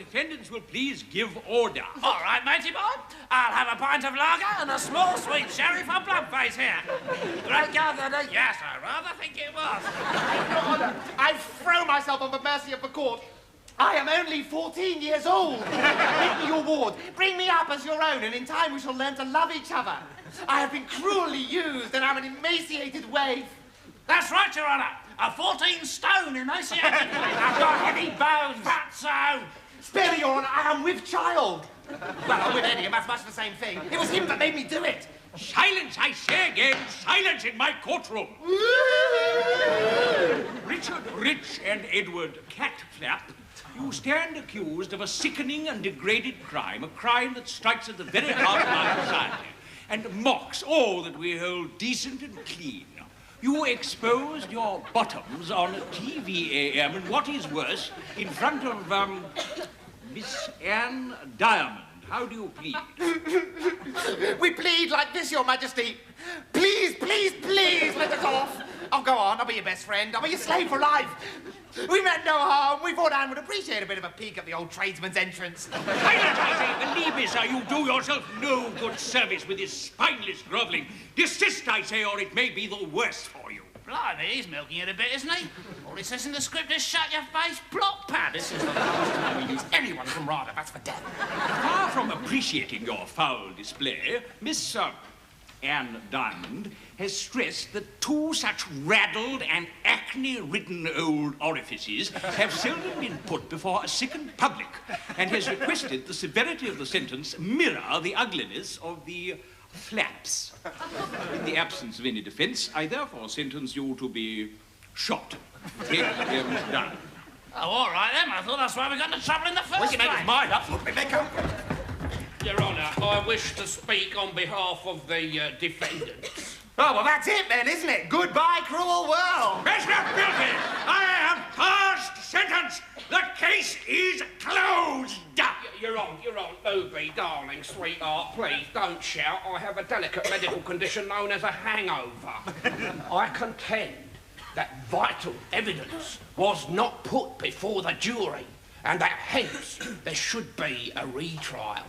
defendants will please give order. All right, matey boy. I'll have a pint of lager and a small sweet sherry for Bloodface here. Great gatherer. Yes, I rather think it was. Your Honour, I throw myself on the mercy of the court. I am only 14 years old. Give me your ward. Bring me up as your own, and in time we shall learn to love each other. I have been cruelly used, and I'm an emaciated waif. That's right, Your Honour. A 14-stone emaciated waif. I've got heavy bones. Fatso. Spare me, Your Honour, I am with child. Well, I'm with Eddie, and that's much the same thing. It was him that made me do it. Silence, I say again. Silence in my courtroom. Richard Rich and Edward Catflap, you stand accused of a sickening and degraded crime, a crime that strikes at the very heart of our society and mocks all that we hold decent and clean. You exposed your bottoms on TVAM, and what is worse, in front of, Miss Anne Diamond. How do you plead? We plead like this, Your Majesty. Please, please, please let us off. Oh, go on. I'll be your best friend. I'll be your slave for life. We meant no harm. We thought Anne would appreciate a bit of a peek at the old tradesman's entrance. Silence, I say. Believe me, sir, you do yourself no good service with this spineless grovelling. Desist, I say, or it may be the worse for you. Blimey, he's milking it a bit, isn't he? All it says in the script is shut your face, plot pad. This is the last time we use anyone from RADA. That's for death. Far from appreciating your foul display, Miss Anne Diamond has stressed that two such raddled and acne-ridden old orifices have seldom been put before a sickened public, and has requested the severity of the sentence mirror the ugliness of the flaps. In the absence of any defence, I therefore sentence you to be shot. Take him down. Oh, all right, then. I thought that's why we got into trouble in the first place. We can make his mind up. Look, they come. Your Honour, I wish to speak on behalf of the defendants. Oh, well, that's it then, isn't it? Goodbye, cruel world. Mr. Guilty, I have passed sentence. The case is closed. You're on. Ruby, darling, sweetheart, please don't shout. I have a delicate medical condition known as a hangover. I contend that vital evidence was not put before the jury, and that hence there should be a retrial.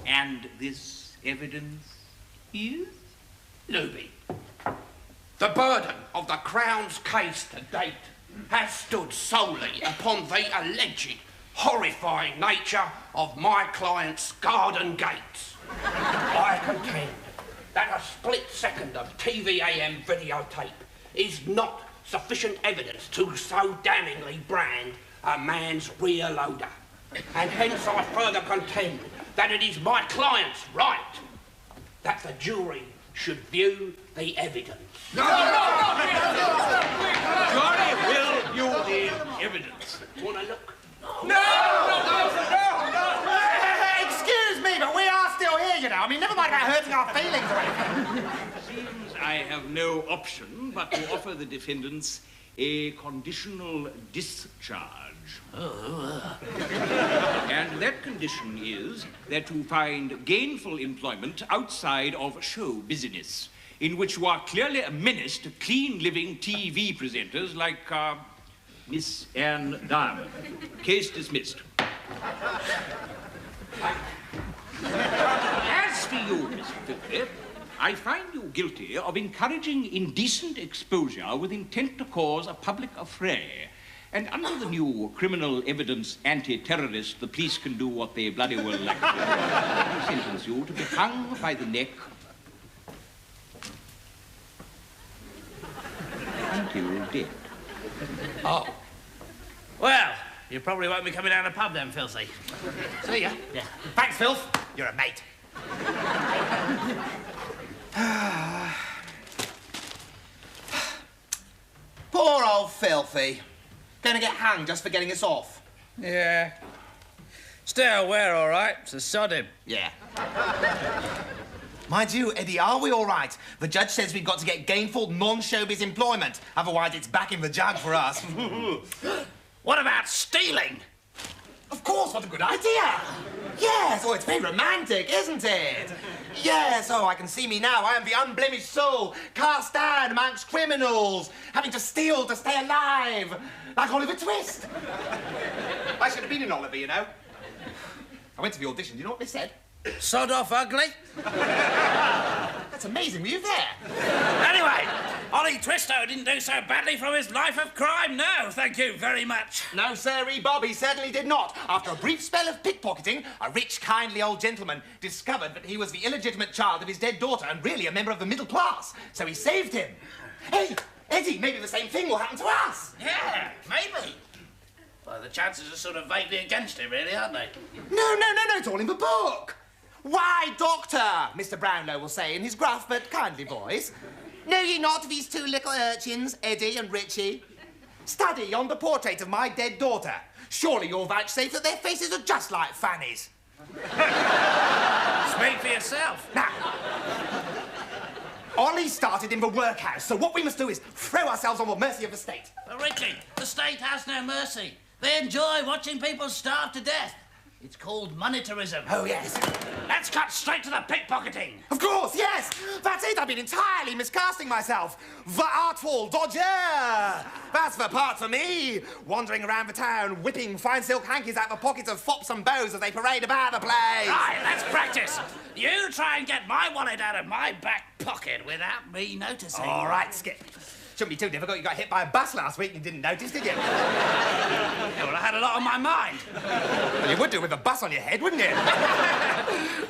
And this evidence is? Luby, the burden of the Crown's case to date has stood solely upon the alleged horrifying nature of my client's garden gates. I contend that a split second of TVAM videotape is not sufficient evidence to so damningly brand a man's rear loader. And hence I further contend that it is my client's right that the jury should view the evidence. Jury will view the evidence. Want to look? No! Excuse me, but we are still here, you know. I mean, never mind about hurting our feelings or anything. Seems I have no option but to offer the defendants a conditional discharge. And that condition is that you find gainful employment outside of show business, in which you are clearly a menace to clean-living TV presenters like, Miss Anne Diamond. Case dismissed. As for you, Miss Philip, I find you guilty of encouraging indecent exposure with intent to cause a public affray. And under the new criminal evidence anti-terrorist, the police can do what they bloody well like. I sentence you to be hung by the neck until dead. Oh. Well, you probably won't be coming down the pub then, Filthy. See ya. Yeah. Thanks, Filth. You're a mate. Poor old Filthy. Gonna get hanged just for getting us off. Yeah. Stay aware, all right? So sod him. Yeah. Mind you, Eddie, are we all right? The judge says we've got to get gainful, non-showbiz employment. Otherwise, it's back in the jug for us. What about stealing? Of course, what a good idea. Yes, oh, it's very romantic, isn't it? Yes, oh, I can see me now. I am the unblemished soul, cast down amongst criminals, having to steal to stay alive, like Oliver Twist. I should have been in Oliver, you know. I went to the audition. Do you know what they said? Sod off ugly? That's amazing. Were you there? Anyway, Ollie Twisto didn't do so badly from his life of crime. No, thank you very much. No, sirree, Bob, he certainly did not. After a brief spell of pickpocketing, a rich, kindly old gentleman discovered that he was the illegitimate child of his dead daughter and really a member of the middle class. So he saved him. Hey, Eddie, maybe the same thing will happen to us. Yeah, maybe. Well, the chances are sort of vaguely against it, really, aren't they? No, it's all in the book. Why, Doctor, Mr. Brownlow will say in his gruff but kindly voice. Know ye not these two little urchins, Eddie and Richie? Study yonder portrait of my dead daughter. Surely you'll vouchsafe that their faces are just like Fanny's. Speak for yourself. Now, Ollie started in the workhouse, so what we must do is throw ourselves on the mercy of the state. But Richie, the state has no mercy. They enjoy watching people starve to death. It's called monetarism. Oh, yes. Let's cut straight to the pickpocketing. Of course, yes. That's it. I've been entirely miscasting myself. The artful dodger. That's the part for me. Wandering around the town, whipping fine silk hankies out the pockets of fops and beaux as they parade about the place. Right, let's practice. You try and get my wallet out of my back pocket without me noticing. All right, Skip. Shouldn't be too difficult. You got hit by a bus last week and you didn't notice, did you? Yeah, well, I had a lot on my mind. Well, you would do with a bus on your head, wouldn't you?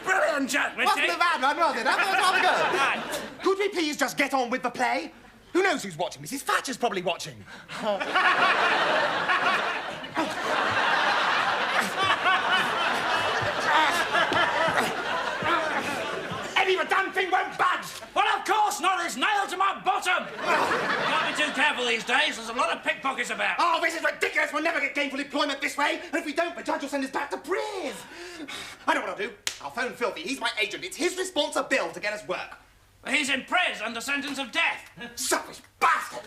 Brilliant joke, Richie. Wasn't a bad one, was it? That's rather good. Right. Could we please just get on with the play? Who knows who's watching? Mrs. Thatcher's probably watching. Eddie, the damn thing won't budge. Well, of course not. It's nailed to my bottom. Can't be too careful these days. There's a lot of pickpockets about. Oh, this is ridiculous. We'll never get gainful employment this way. And if we don't, the judge will send us back to prison. I know what I'll do. I'll phone Filthy. He's my agent. It's his responsibility to get us work. He's in prison under sentence of death. Selfish bastard!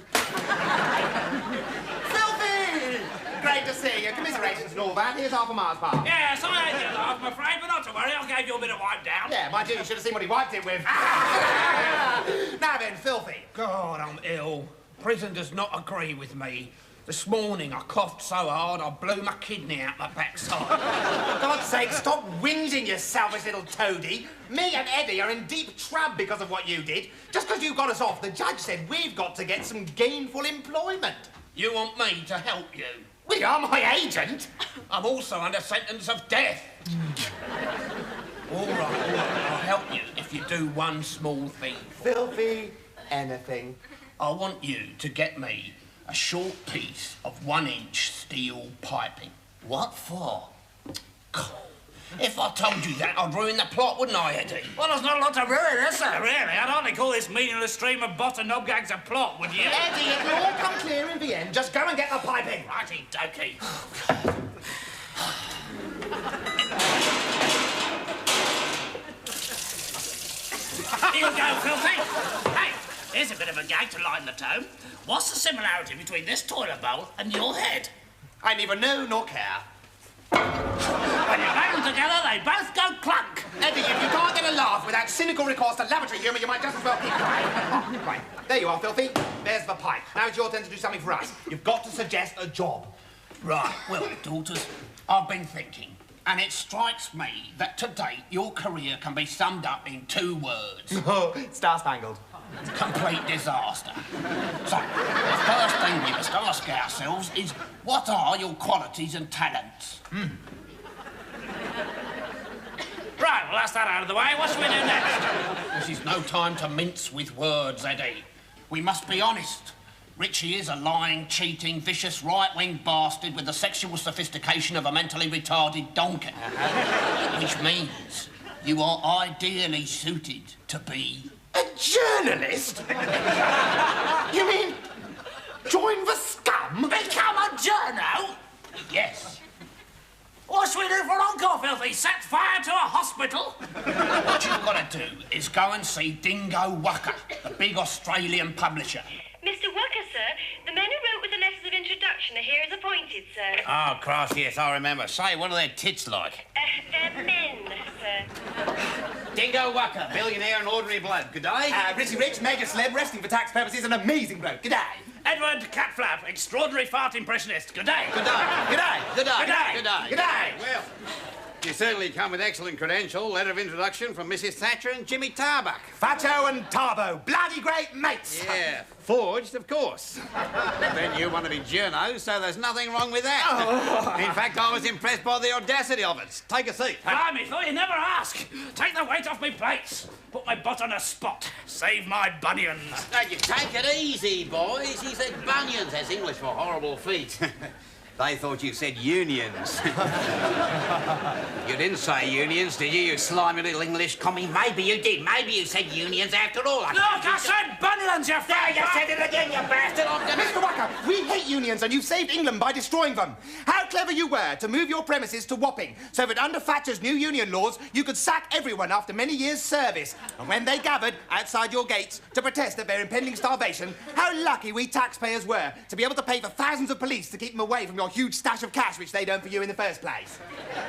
Filthy! Great to see you. Commiserations and all that. Here's half a Mars bar. Yeah, sorry I had you laugh, I'm afraid, but not to worry. I gave you a bit of wipe down. Yeah, my dear, you should have seen what he wiped it with. Now then, Filthy. God, I'm ill. Prison does not agree with me. This morning I coughed so hard I blew my kidney out my backside. For God's sake, stop whinging, you selfish little toady. Me and Eddie are in deep trouble because of what you did. Just because you got us off, the judge said we've got to get some gainful employment. You want me to help you? We are my agent. I'm also under sentence of death. All right, I'll help you if you do one small thing. Filthy anything. I want you to get me a short piece of 1-inch steel piping. What for? If I told you that, I'd ruin the plot, wouldn't I, Eddie? Well, there's not a lot to ruin, is there, really? I'd hardly call this meaningless stream of bot and knob gags a plot, would you? Eddie, it will all come clear in the end. Just go and get the piping. Righty dokey. Here you go, Filthy. Hey, here's a bit of a gag to lighten the tone. What's the similarity between this toilet bowl and your head? I neither know nor care. When you bang them together, they both go clunk. Eddie, if you can't get a laugh without cynical recourse to lavatory humour, you might just as well keep quiet. Oh, right, there you are, Filthy. There's the pipe. Now it's your turn to do something for us. You've got to suggest a job. Right, well, daughters, I've been thinking, and it strikes me that to date your career can be summed up in 2 words. Oh, star-spangled. Complete disaster. So, the first thing we must ask ourselves is, what are your qualities and talents? Right, well, that's that out of the way. What shall we do next? This is no time to mince with words, Eddie. We must be honest. Richie is a lying, cheating, vicious, right-wing bastard with the sexual sophistication of a mentally retarded donkey. Which means you are ideally suited to be... A journalist? You mean join the scum? Become a journo? Yes. What should we do for an encore, Filthy? Set fire to a hospital? What you've got to do is go and see Dingo Wucker, the big Australian publisher. Mr. Walker, sir, the men who wrote with the letters of introduction are here as appointed, sir. Oh, Christ, yes, I remember. Say, what are their tits like? They're men, sir. Dingo Wucker, billionaire and ordinary bloke. Good day. Richie Rich, mega celeb, resting for tax purposes, an amazing bloke. Good day. Edward Catflap, extraordinary fart impressionist. Good day. Good day. Good day. Good day. Good day. Good day. Good day. Well, You certainly come with excellent credential. Letter of introduction from Mrs. Thatcher and Jimmy Tarbuck. Fatto and Tarbo, bloody great mates. Yeah, forged, of course. Then you want to be journos, so there's nothing wrong with that. Oh. In fact, I was impressed by the audacity of it. Take a seat. Blimey, thought you never ask. Take the weight off me plates. Put my butt on a spot. Save my bunions. Now, you take it easy, boys. He said bunions. That's English for horrible feet. They thought you said unions. You didn't say unions, did you, you slimy little English commie? Maybe you did. Maybe you said unions after all. Look, I said bunions, you There, you said it again, you bastard. I'm gonna... Mr. Wacker, we hate unions and you've saved England by destroying them. How clever you were to move your premises to Wapping so that under Thatcher's new union laws you could sack everyone after many years' service. And when they gathered outside your gates to protest at their impending starvation, how lucky we taxpayers were to be able to pay for thousands of police to keep them away from your huge stash of cash which they'd earned for you in the first place.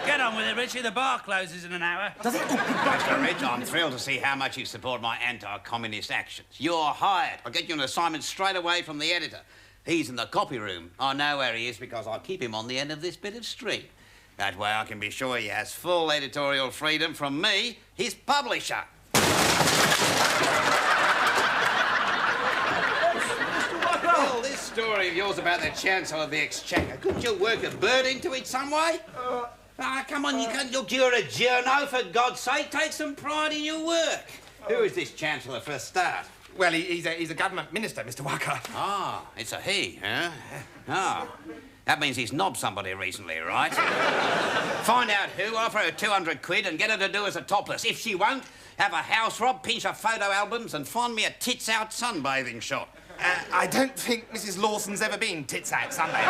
Get on with it, Richie. The bar closes in an hour. Does it? Mr. Rich, I'm thrilled to see how much you support my anti-communist actions. You're hired. I'll get you an assignment straight away from the editor. He's in the copy room. I know where he is because I keep him on the end of this bit of string. That way I can be sure he has full editorial freedom from me, his publisher. Well, this story of yours about the Chancellor of the Exchequer, couldn't you work a bird into it some way? Come on, you can't look, you're a journo, for God's sake. Take some pride in your work. Who is this Chancellor for a start? Well, he's a government minister, Mr. Wacker. Ah, it's a he, huh? Ah, that means he's knobbed somebody recently, right? Find out who, offer her 200 quid and get her to do as a topless. If she won't, have a house rob, pinch her photo albums and find me a tits-out sunbathing shot. I don't think Mrs. Lawson's ever been tits out Sunday.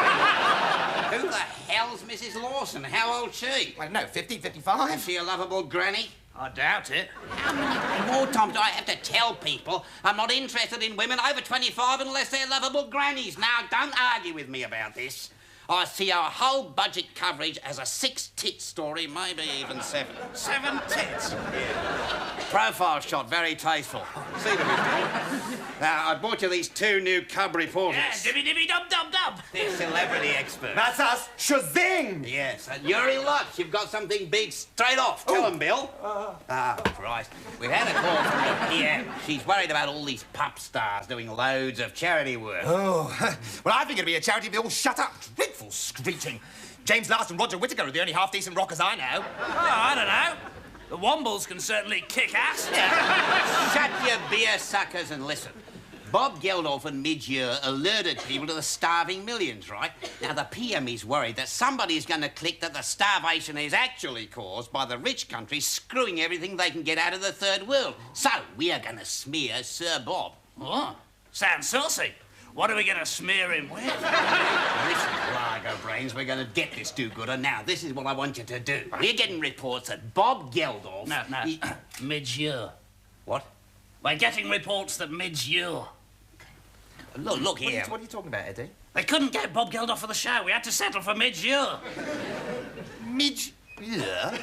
Who the hell's Mrs. Lawson? How old's she? I don't know, 50, 55? Is she a lovable granny? I doubt it. How many more times do I have to tell people I'm not interested in women over 25 unless they're lovable grannies? Now, don't argue with me about this. I see our whole budget coverage as a 6-tit story, maybe even 7. 7 tits. Yeah. Profile shot, very tasteful. See them, Now, I bought you these 2 new cub reporters. Yeah, dibby-dibby-dub-dub-dub. They're celebrity experts. That's us. Shazing! Yes, and you're in luck. You've got something big straight off. Tell them, Bill. Christ. We've had a call from the PM. She's worried about all these pop stars doing loads of charity work. Oh, well, I think it'd be a charity if they all shut up. Dreadful screeching. James Last and Roger Whittaker are the only half-decent rockers I know. Oh, I don't know. The Wombles can certainly kick ass. Shut your beer suckers and listen. Bob Geldof and Midyear alerted people to the starving millions, right? Now, the PM is worried that somebody's going to click that the starvation is actually caused by the rich countries screwing everything they can get out of the third world. So, we are going to smear Sir Bob. Oh, sounds saucy. What are we going to smear him with? Listen, Largo Brains, we're going to get this do-gooder. Now, this is what I want you to do. We're getting reports that Bob Geldof... No. Mid-year. What? We're getting reports that mid-year. Look here. What are you talking about, Eddie? They couldn't get Bob Geldof for the show. We had to settle for mid-year. Midge... Yeah?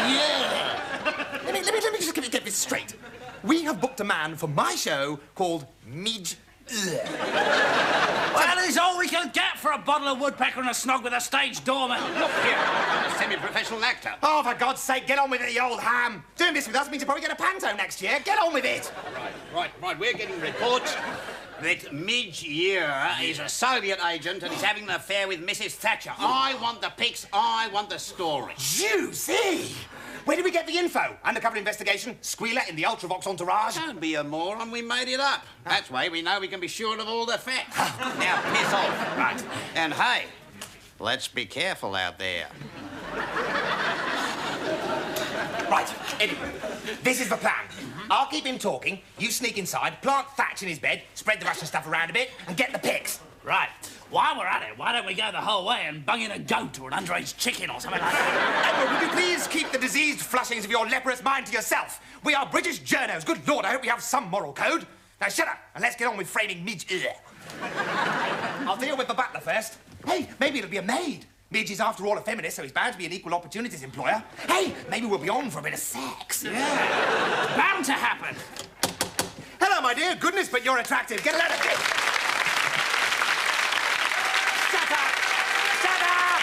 Yeah. Let me just get this straight. We have booked a man for my show called Midge... Well, it's all we can get for a bottle of woodpecker and a snog with a stage doorman. Look here, I'm a semi-professional actor. Oh, for God's sake, get on with it, you old ham. Doing this with us means you'll probably get a panto next year. Get on with it. Right. We're getting reports that Midge-year is a Soviet agent and is having an affair with Mrs. Thatcher. I want the pics, I want the story. Juicy. Where did we get the info? Undercover investigation? Squealer in the Ultravox entourage? Don't be a moron, we made it up. That's why we know we can be sure of all the facts. Now, piss off. Right. And hey, let's be careful out there. Right, Eddie, this is the plan. I'll keep him talking, you sneak inside, plant Thatch in his bed, spread the Russian stuff around a bit, and get the pics. Right. While we're at it, why don't we go the whole way and bung in a goat or an underage chicken or something like that? Admiral, would you please keep the diseased flushings of your leprous mind to yourself? We are British journos. Good Lord, I hope we have some moral code. Now shut up and let's get on with framing Midge. I'll deal with the butler first. Hey, maybe it'll be a maid. Midge is, after all, a feminist, so he's bound to be an equal opportunities employer. Hey, maybe we'll be on for a bit of sex. Yeah. Bound to happen. Hello, my dear. Goodness, but you're attractive. Get a load of this. Shut up! Shut up!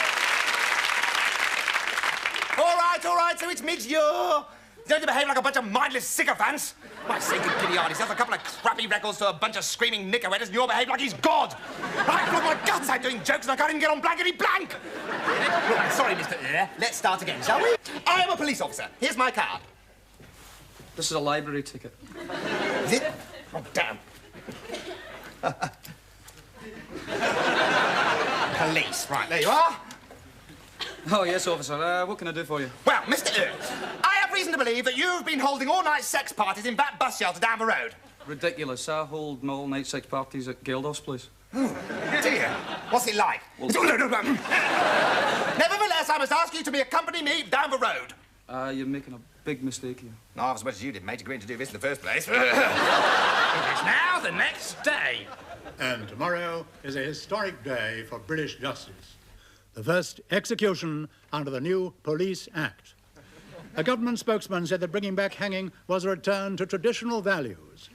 right, so it's mid-year. Don't you behave like a bunch of mindless sycophants? My sacred giddy he sells a couple of crappy records to a bunch of screaming knickerwetters and you'll behave like he's God. I put my guts out doing jokes and I can't even get on blankety blank. Right, sorry, Mr. Let's start again, shall we? I am a police officer. Here's my card. This is a library ticket. Is it? Oh, damn. Police. Right, there you are. Oh, yes, officer. What can I do for you? Well, Mr. I have reason to believe that you've been holding all-night sex parties in that bus shelter down the road. Ridiculous. I hold all-night sex parties at Gildorf's place. Oh, dear. What's it like? Well, Nevertheless, I must ask you to accompany me down the road. You're making a big mistake here. Not as much as you did, mate, agreeing to do this in the first place. It is now the next day. And tomorrow is a historic day for British justice. The first execution under the new Police Act. A government spokesman said that bringing back hanging was a return to traditional values.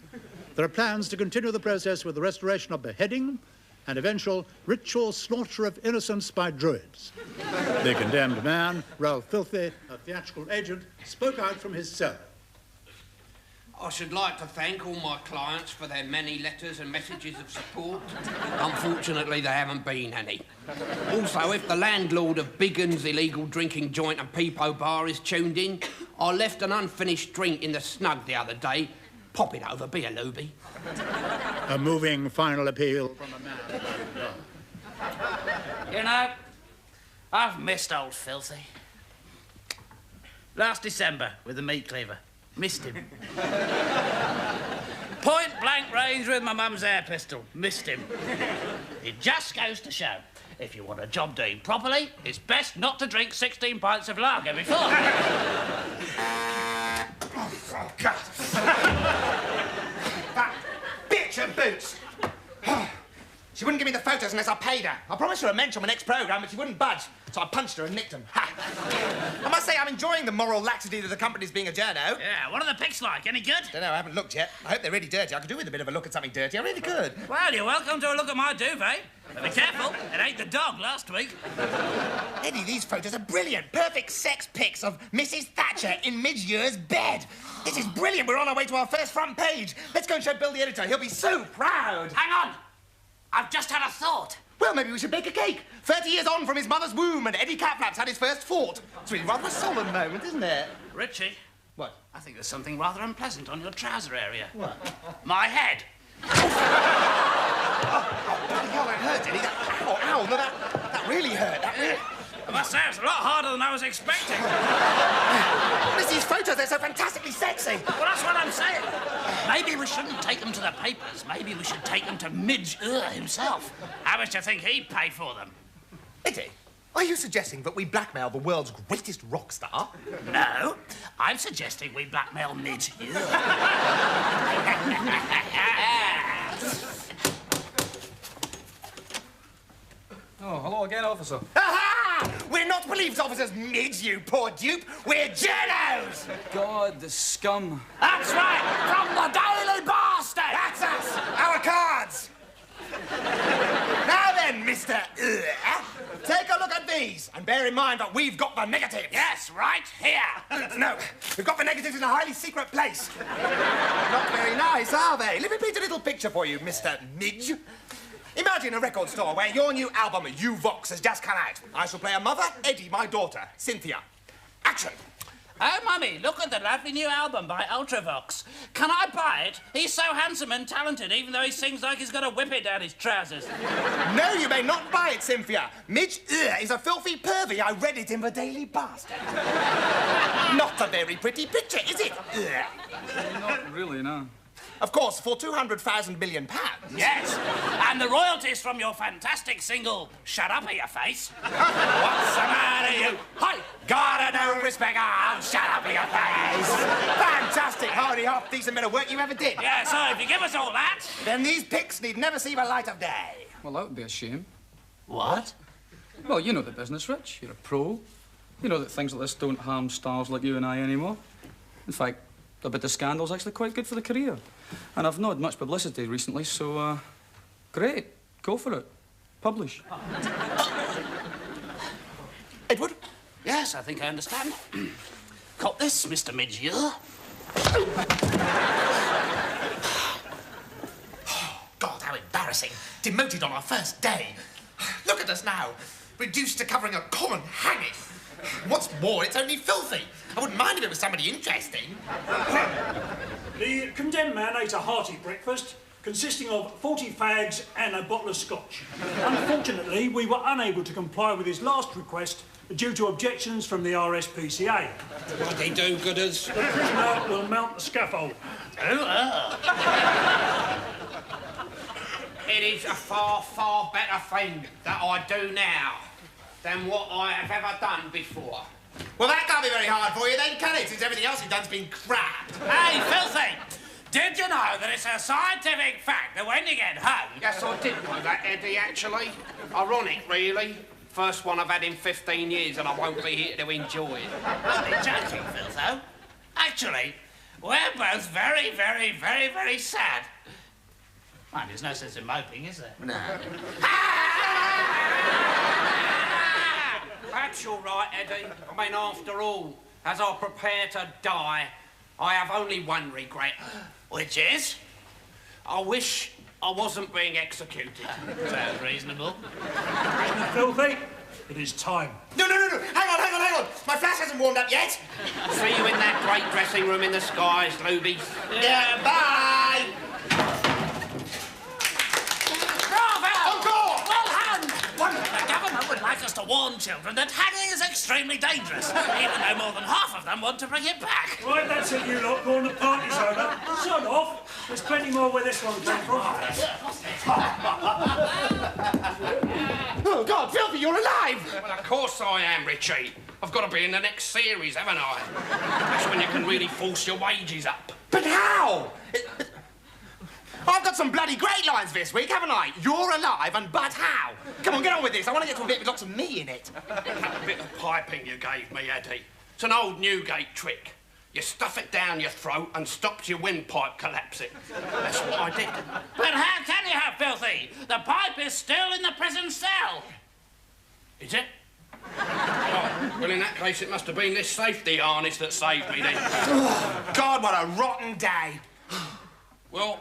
There are plans to continue the process with the restoration of beheading and eventual ritual slaughter of innocents by druids. The condemned man, Ralph Filthy, a theatrical agent, spoke out from his cell. I should like to thank all my clients for their many letters and messages of support. Unfortunately, there haven't been any. Also, if the landlord of Biggin's illegal drinking joint and peepo bar is tuned in, I left an unfinished drink in the snug the other day. Pop it over, be a looby. A moving final appeal from a man. You know, I've missed old Filthy. Last December with the meat cleaver. Missed him. Point blank range with my mum's air pistol. Missed him. It just goes to show, if you want a job doing properly, it's best not to drink 16 pints of lager before. Oh, God. That bitch of Boots. She wouldn't give me the photos unless I paid her. I promised her a mention on my next programme, but she wouldn't budge. So I punched her and nicked them. Ha. I must say, I'm enjoying the moral laxity that accompanies being a journo. Yeah, what are the pics like? Any good? Don't know, I haven't looked yet. I hope they're really dirty. I could do with a bit of a look at something dirty. I really could. Well, you're welcome to a look at my duvet. But be careful, it ain't the dog last week. Eddie, these photos are brilliant. Perfect sex pics of Mrs. Thatcher in mid-year's bed. This is brilliant. We're on our way to our first front page. Let's go and show Bill the editor. He'll be so proud. Hang on. I've just had a thought. Well, maybe we should bake a cake. 30 years on from his mother's womb, and Eddie Catflap's had his first fort. It's really rather a solemn moment, isn't it? Richie. What? I think there's something rather unpleasant on your trouser area. What? My head. Bloody hell, that hurt, Eddie. Ow, no, that really hurt. That really... I must say, it's a lot harder than I was expecting. What is these photos? They're so fantastically sexy. Well, that's what I'm saying. Maybe we shouldn't take them to the papers. Maybe we should take them to Midge himself. How much do you think he'd pay for them? Eddie, are you suggesting that we blackmail the world's greatest rock star? No, I'm suggesting we blackmail Midge. Oh, hello again, officer. Aha! We're not police officers, Midge, you poor dupe. We're journos! God, the scum. That's right, from the Daily Bastard! That's us! Our cards! Now then, Mr. Take a look at these, and bear in mind that we've got the negatives. Yes, right here. No, we've got the negatives in a highly secret place. Not very nice, are they? Let me paint a little picture for you, Mr. Midge. Imagine a record store where your new album, You Vox, has just come out. I shall play a mother, Eddie, my daughter, Cynthia. Action! Oh, Mummy, look at the lovely new album by Ultravox. Can I buy it? He's so handsome and talented, even though he sings like he's got a whippet down his trousers. No, you may not buy it, Cynthia. Midge is a filthy pervy. I read it in the Daily Bastard. Not a very pretty picture, is it? Not really, no. Of course, for £200,000 million. Yes, and the royalties from your fantastic single, Shut Up, Your Face. What's the matter, you? Hi! Gotta no respect, shut up, your face! Fantastic, hardy hop, decent bit of work you ever did. Yeah, so if you give us all that... Then these pics need never see the light of day. Well, that would be a shame. What? Well, you know the business, Rich. You're a pro. You know that things like this don't harm stars like you and I anymore. In fact, a bit of scandal's actually quite good for the career. And I've not had much publicity recently, so, great. Go for it. Publish. Edward? Yeah, Yes, I think I understand. Cop this, Mr. Midyear. God, how embarrassing. Demoted on our first day. Look at us now. Reduced to covering a common hanging. What's more, it's only filthy. I wouldn't mind if it was somebody interesting. The condemned man ate a hearty breakfast consisting of 40 fags and a bottle of scotch. Unfortunately, we were unable to comply with his last request due to objections from the RSPCA. Bloody do-gooders. The prisoner will mount the scaffold. It is a far, far better thing that I do now than what I have ever done before. Well, that can't be very hard for you then, can it? Since everything else you've done's been crap. Hey, filthy! Did you know that it's a scientific fact that when you get home... Yes, I did know that, Eddie, actually. Ironic, really. First one I've had in 15 years and I won't be here to enjoy it. I'm not joking, Filtho. Actually, we're both very, very, very, very sad. Mind, there's no sense in moping, is there? No. Perhaps you're right, Eddie. I mean, after all, as I prepare to die, I have only one regret. Which is? I wish I wasn't being executed. Sounds reasonable. Filthy, it is time. No. Hang on. My flash hasn't warmed up yet. See you in that great dressing room in the skies, Lubies. Yeah, bye. Bravo! Encore! Well hung! The government would like us to warn children that hanging is extremely dangerous, even though more than half of them want to bring it back. Right, that's it, you lot. Go on, the party's over. Son off. There's plenty more where this one came from. Oh, God, Filthy, you're alive! Well, of course I am, Richie. I've got to be in the next series, haven't I? That's when you can really force your wages up. But how? I've got some bloody great lines this week, haven't I? You're alive and but how? Come on, get on with this. I want to get to a bit with lots of me in it. That bit of piping you gave me, Eddie. It's an old Newgate trick. You stuff it down your throat and stops your windpipe collapsing. That's what I did. But how can you have, Filthy? The pipe is still in the prison cell. Is it? Oh, well, in that case, it must have been this safety harness that saved me then. God, what a rotten day. Well,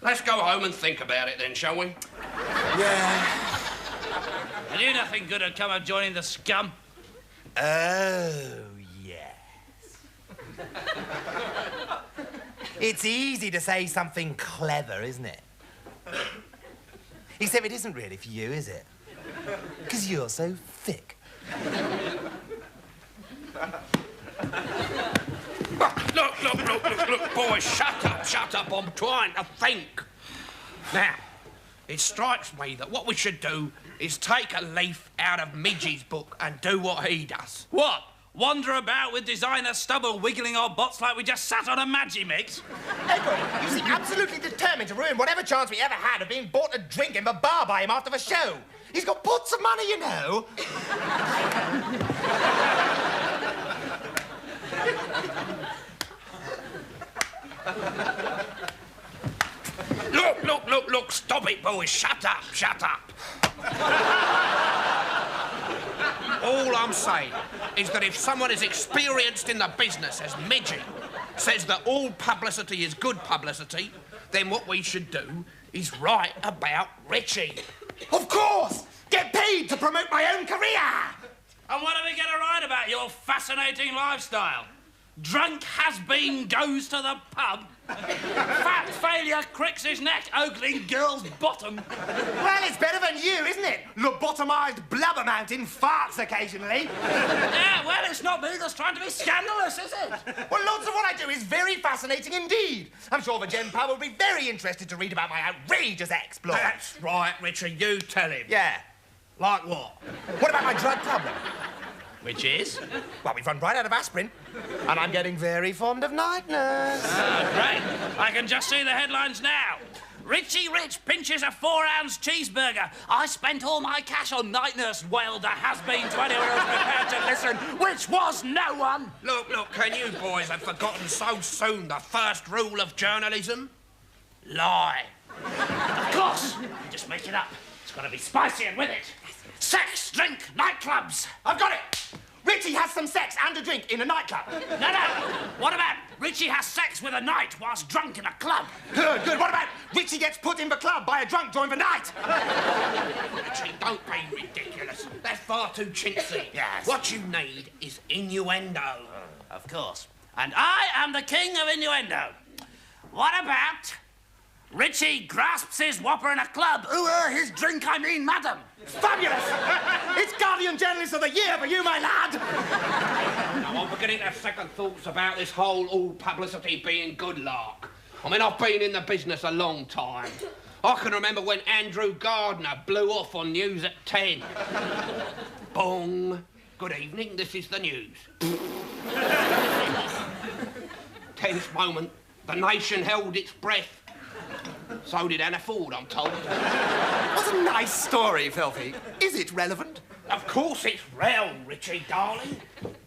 let's go home and think about it then, shall we? Yeah. I knew nothing good had come of joining the scum. Oh, yes. It's easy to say something clever, isn't it? Except it isn't really for you, is it? Because you're so thick. Look, boys, shut up, I'm trying to think. Now, it strikes me that what we should do is take a leaf out of Midgie's book and do what he does. What? Wander about with designer stubble wiggling our butts like we just sat on a Magimix? Edward, you seem absolutely determined to ruin whatever chance we ever had of being bought a drink in the bar by him after the show. He's got pots of money, you know. Look, stop it, boys. Shut up. All I'm saying is that if someone as experienced in the business as Midgie says that all publicity is good publicity, then what we should do is write about Richie. Of course! Get paid to promote my own career! And what are we going to write about your fascinating lifestyle? Drunk has-been goes to the pub. Fat failure cricks his neck ogling girl's bottom. Well, it's better than you, isn't it? Lobotomized blubber mountain farts occasionally. Yeah, well, it's not me that's trying to be scandalous, is it? Well, lots of what I do is very fascinating indeed. I'm sure the Gen Pub will be very interested to read about my outrageous exploits. That's right, Richard, you tell him. Yeah. Like what? What about my drug problem? Which is? Well, we've run right out of aspirin, and I'm getting very fond of night nurse. Oh, great. I can just see the headlines now. Richie Rich pinches a 4-ounce cheeseburger. I spent all my cash on night nurse, wailed the has-been to anyone else prepared to listen, which was no one. Look, can you boys have forgotten so soon the first rule of journalism? Lie. Of course. Just make it up. It's got to be spicy and with it. Sex, drink, nightclubs. I've got it! Richie has some sex and a drink in a nightclub. No. What about Richie has sex with a knight whilst drunk in a club? Good. What about Richie gets put in the club by a drunk during the night? Richie, don't be ridiculous. That's far too chintzy. Yes. What you need is innuendo. Of course. And I am the king of innuendo. What about Richie grasps his whopper in a club? His drink, I mean, madam. Fabulous! It's Guardian Journalist of the Year for you, my lad! Now, I'm beginning to have second thoughts about this whole all publicity being good luck. I mean, I've been in the business a long time. I can remember when Andrew Gardner blew off on news at 10. Bong. Good evening, this is the news. Tense moment. The nation held its breath. So did Anna Ford, I'm told. What a nice story, Filthy. Is it relevant? Of course it's rel, Richie, darling.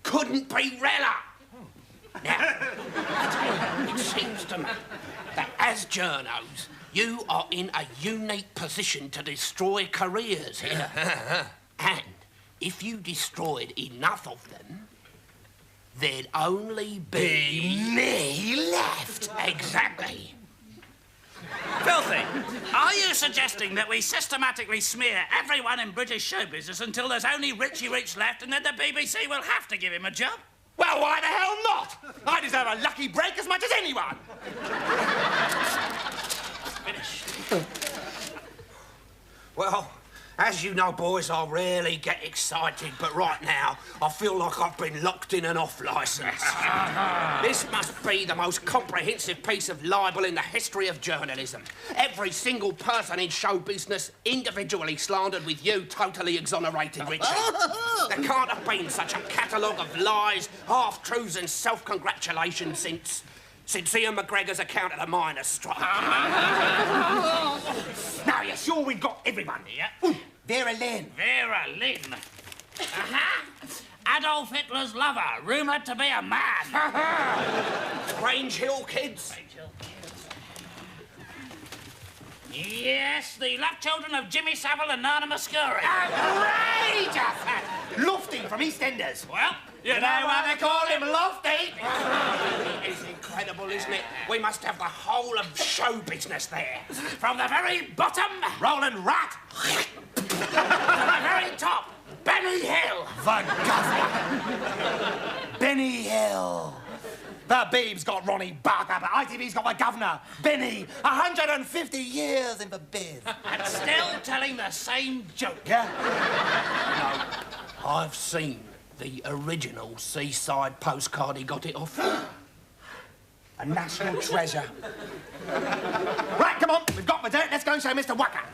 Couldn't be reller. Now, it seems to me that as journos, you are in a unique position to destroy careers here. And if you destroyed enough of them, there'd only be me left. Exactly. Filthy, are you suggesting that we systematically smear everyone in British show business until there's only Richie Rich left and then the BBC will have to give him a job? Well, why the hell not? I deserve a lucky break as much as anyone. Well, as you know, boys, I rarely get excited, but right now, I feel like I've been locked in an off-licence. This must be the most comprehensive piece of libel in the history of journalism. Every single person in show business individually slandered with you totally exonerated, Richie. There can't have been such a catalogue of lies, half-truths and self-congratulations since Ian McGregor's account of the miners' strike. Now, you're sure we've got everyone here? Ooh, Vera Lynn. Vera Lynn. Adolf Hitler's lover, rumoured to be a man. Grange Hill kids. Yes, the love children of Jimmy Savile and Nana Muscuri. Outrageous! Lofty from EastEnders. Well, you know why they call him Lofty? It's incredible, isn't it? We must have the whole of show business there. From the very bottom, Roland Rat. to the very top, Benny Hill. The governor. Benny Hill. The Beeb's got Ronnie Barker, but ITV's got the governor. Benny, 150 years in the biz. And still telling the same joke. Yeah? No, I've seen the original seaside postcard he got it off. A national treasure. Right, come on, we've got the dirt. Let's go and show Mr. Wacker.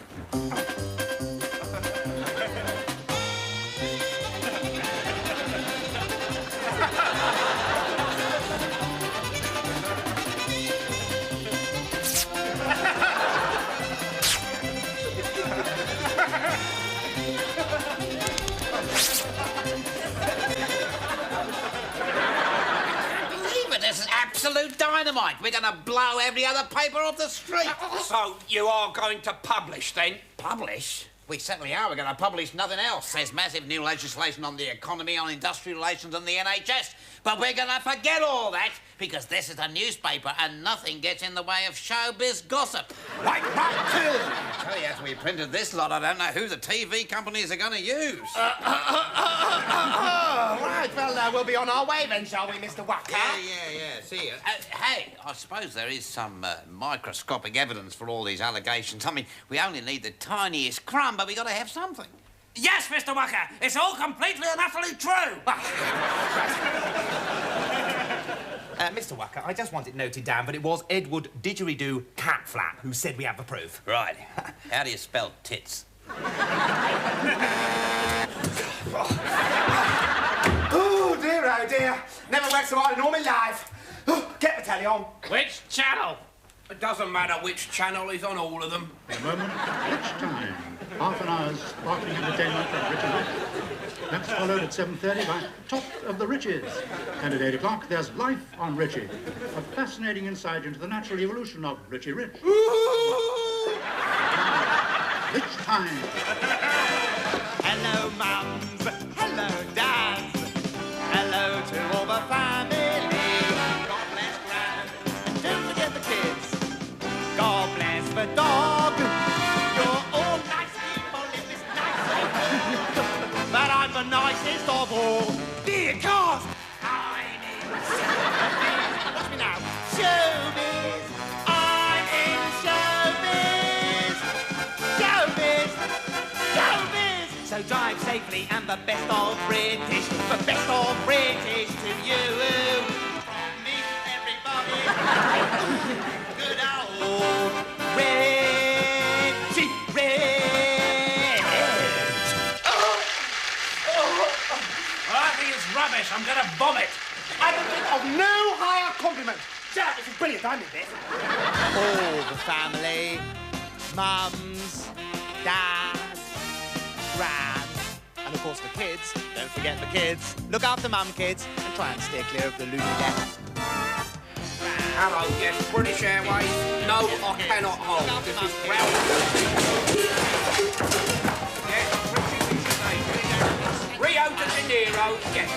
This is absolute dynamite. We're going to blow every other paper off the street. So you are going to publish, then? Publish? We certainly are. We're going to publish nothing else. There's massive new legislation on the economy, on industrial relations and the NHS. But we're going to forget all that because this is a newspaper and nothing gets in the way of showbiz gossip. Right, too. I tell you, as we printed this lot, I don't know who the TV companies are going to use. Right, well, we'll be on our way then, shall we, Mr. Wacker? Yeah. See you. Hey, I suppose there is some microscopic evidence for all these allegations. I mean, we only need the tiniest crumb, but we got to have something. Yes, Mr. Wacker, it's all completely and utterly true. Mr. Wacker, I just want it noted down, but it was Edward Didgeridoo Catflap who said we have the proof. Right. How do you spell tits? Oh, dear. Never worked so hard in all my life. Oh, get the telly on. Which channel? It doesn't matter which channel is on all of them. In a moment, it's time. Half an hour's sparkling entertainment from Richie Rich. That's followed at 7:30 by Top of the Riches. And at 8 o'clock, there's Life on Richie, a fascinating insight into the natural evolution of Richie Rich. Rich time. Hello, mums. Hello, dads. to all the family. God bless Gran, and don't forget the kids. God bless the dog. You're all nice people in this nice life. But I'm the nicest of all. Dear cars, I'm in showbiz. Watch me now. Showbiz. I'm in showbiz. Showbiz. Showbiz. So drive safely and the best of British. The best of British to you. From me, everybody. Good old Richie Rich. I think it's rubbish. I'm going to vomit. I can think of no higher compliment. Jack, this is brilliant. I need this. All the family, mums, dads, gran, and of course the kids. Don't forget the kids. Look after mum, kids, and try and steer clear of the loony death. Hello, yes, British Airways. No, I cannot hold. This is ground. Yes, British Airways. Rio de Janeiro, yes.